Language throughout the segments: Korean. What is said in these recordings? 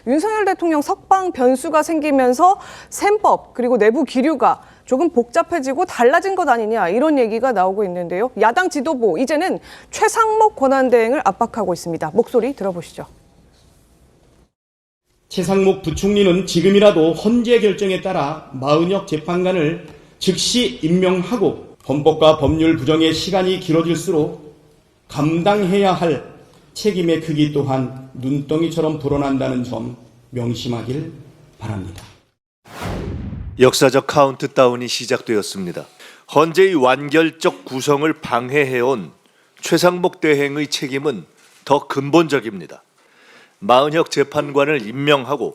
윤석열 대통령 석방 변수가 생기면서 셈법 그리고 내부 기류가 조금 복잡해지고 달라진 것 아니냐 이런 얘기가 나오고 있는데요. 야당 지도부 이제는 최상목 권한대행을 압박하고 있습니다. 목소리 들어보시죠. 최상목 부총리는 지금이라도 헌재 결정에 따라 마은혁 재판관을 즉시 임명하고 헌법과 법률 부정의 시간이 길어질수록 감당해야 할 책임의 크기 또한 눈덩이처럼 불어난다는 점 명심하길 바랍니다. 역사적 카운트다운이 시작되었습니다. 헌재의 완결적 구성을 방해해온 최상목 대행의 책임은 더 근본적입니다. 마은혁 재판관을 임명하고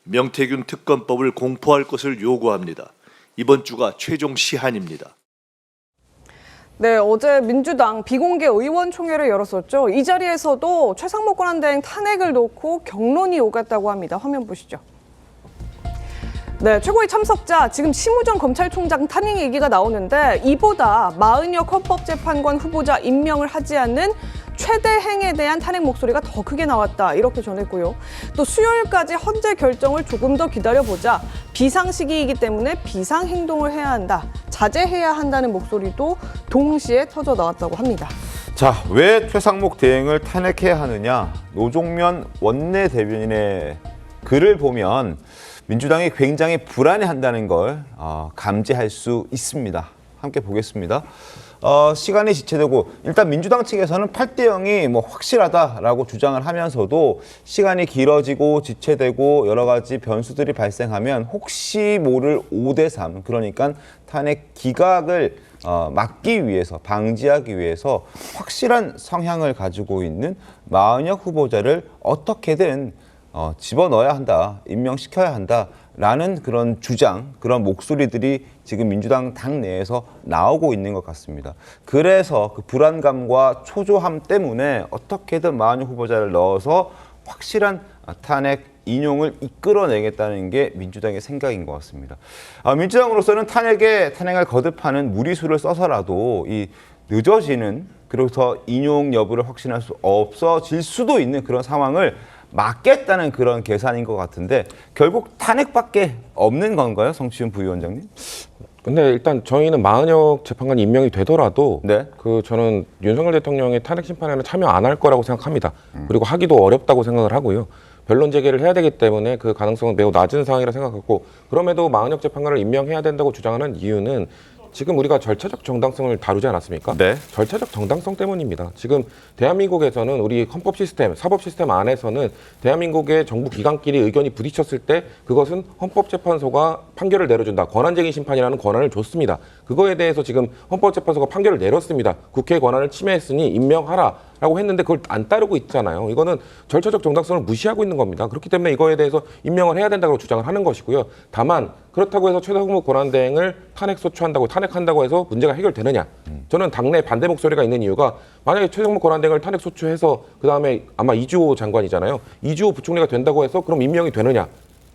명태균 특검법을 공포할 것을 요구합니다. 이번 주가 최종 시한입니다. 네, 어제 민주당 비공개 의원총회를 열었었죠. 이 자리에서도 최상목 권한대행 탄핵을 놓고 격론이 오갔다고 합니다. 화면 보시죠. 네, 최고위 참석자 지금 심우정 검찰총장 탄핵 얘기가 나오는데 이보다 마은혁 헌법재판관 후보자 임명을 하지 않는 최대행에 대한 탄핵 목소리가 더 크게 나왔다 이렇게 전했고요. 또 수요일까지 헌재 결정을 조금 더 기다려보자. 비상시기이기 때문에 비상행동을 해야 한다. 자제해야 한다는 목소리도 동시에 터져 나왔다고 합니다. 자, 왜 최상목 대행을 탄핵해야 하느냐? 노종면 원내대변인의 글을 보면 민주당이 굉장히 불안해한다는 걸 감지할 수 있습니다. 함께 보겠습니다. 시간이 지체되고 일단 민주당 측에서는 8대 0이 뭐 확실하다라고 주장을 하면서도 시간이 길어지고 지체되고 여러 가지 변수들이 발생하면 혹시 모를 5대 3 그러니까 탄핵 기각을 막기 위해서 방지하기 위해서 확실한 성향을 가지고 있는 마은혁 후보자를 어떻게든 집어넣어야 한다, 임명시켜야 한다라는 그런 주장, 그런 목소리들이 지금 민주당 당내에서 나오고 있는 것 같습니다. 그래서 그 불안감과 초조함 때문에 어떻게든 마은혁 후보자를 넣어서 확실한 탄핵 인용을 이끌어내겠다는 게 민주당의 생각인 것 같습니다. 민주당으로서는 탄핵을 거듭하는 무리수를 써서라도 이 늦어지는 그래서 인용 여부를 확신할 수 없어질 수도 있는 그런 상황을 막겠다는 그런 계산인 것 같은데 결국 탄핵밖에 없는 건가요, 성치훈 부위원장님? 근데 일단 저희는 마은혁 재판관이 임명이 되더라도 네. 저는 윤석열 대통령의 탄핵 심판에는 참여 안 할 거라고 생각합니다. 그리고 하기도 어렵다고 생각을 하고요. 변론 재개를 해야 되기 때문에 그 가능성은 매우 낮은 상황이라 생각하고 그럼에도 마은혁 재판관을 임명해야 된다고 주장하는 이유는 지금 우리가 절차적 정당성을 다루지 않았습니까? 네. 절차적 정당성 때문입니다. 지금 대한민국에서는 우리 헌법 시스템, 사법 시스템 안에서는 대한민국의 정부 기관끼리 의견이 부딪혔을 때 그것은 헌법재판소가 판결을 내려준다. 권한쟁의 심판이라는 권한을 줬습니다. 그거에 대해서 지금 헌법재판소가 판결을 내렸습니다. 국회의 권한을 침해했으니 임명하라. 라고 했는데 그걸 안 따르고 있잖아요. 이거는 절차적 정당성을 무시하고 있는 겁니다. 그렇기 때문에 이거에 대해서 임명을 해야 된다고 주장을 하는 것이고요. 다만 그렇다고 해서 최상목 권한대행을 탄핵한다고 해서 문제가 해결되느냐. 저는 당내 반대 목소리가 있는 이유가 만약에 최상목 권한대행을 탄핵 소추해서 그다음에 아마 이주호 장관이잖아요. 이주호 부총리가 된다고 해서 그럼 임명이 되느냐.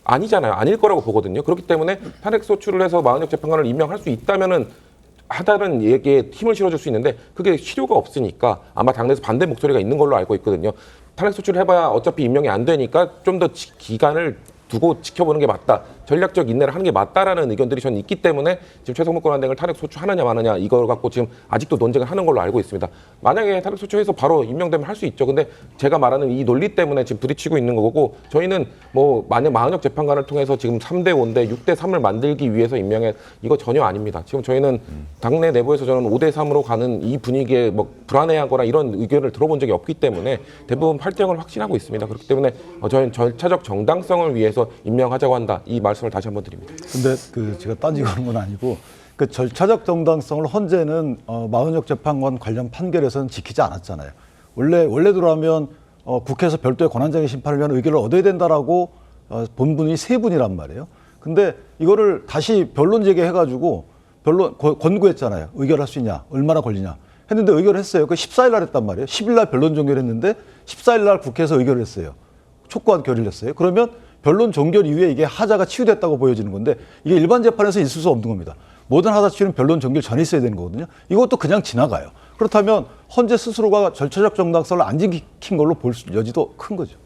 아니잖아요. 아닐 거라고 보거든요. 그렇기 때문에 탄핵 소추를 해서 마은혁 재판관을 임명할 수 있다면은 하다는 얘기에 힘을 실어줄 수 있는데 그게 실효가 없으니까 아마 당내에서 반대 목소리가 있는 걸로 알고 있거든요. 탄핵 소추를 해봐야 어차피 임명이 안 되니까 좀 더 기간을 두고 지켜보는 게 맞다. 전략적 인내를 하는 게 맞다라는 의견들이 저는 있기 때문에 지금 최상목 권한대행을 탄핵 소추하느냐 마느냐 이걸 갖고 지금 아직도 논쟁을 하는 걸로 알고 있습니다. 만약에 탄핵 소추해서 바로 임명되면 할 수 있죠. 근데 제가 말하는 이 논리 때문에 지금 부딪히고 있는 거고 저희는 뭐 만약 마은혁 재판관을 통해서 지금 3대 5인데 6대 3을 만들기 위해서 임명해 이거 전혀 아닙니다. 지금 저희는 당내 내부에서 저는 5대 3으로 가는 이 분위기에 뭐 불안해하거나 이런 의견을 들어본 적이 없기 때문에 대부분 8대 0을 확신하고 있습니다. 그렇기 때문에 저희는 절차적 정당성을 위해서 임명하자고 한다. 이 말씀을 다시 한번 드립니다. 근데 제가 따지고 하는 건 아니고 그 절차적 정당성을 헌재는 마은혁 재판관 관련 판결에서는 지키지 않았잖아요. 원래대로라면 국회에서 별도의 권한쟁의 심판을 위한 의결을 얻어야 된다라고 본분이 세 분이란 말이에요. 근데 이거를 다시 변론 제기해가지고 권고했잖아요. 의결할 수 있냐, 얼마나 걸리냐 했는데 의결을 했어요. 그 14일 날 했단 말이에요. 10일 날 변론 종결했는데 14일 날 국회에서 의결을 했어요. 촉구한 결의를 했어요. 그러면 변론 종결 이후에 이게 하자가 치유됐다고 보여지는 건데 이게 일반 재판에서 있을 수 없는 겁니다. 모든 하자 치유는 변론 종결 전에 있어야 되는 거거든요. 이것도 그냥 지나가요. 그렇다면 헌재 스스로가 절차적 정당성을 안 지킨 걸로 볼 여지도 큰 거죠.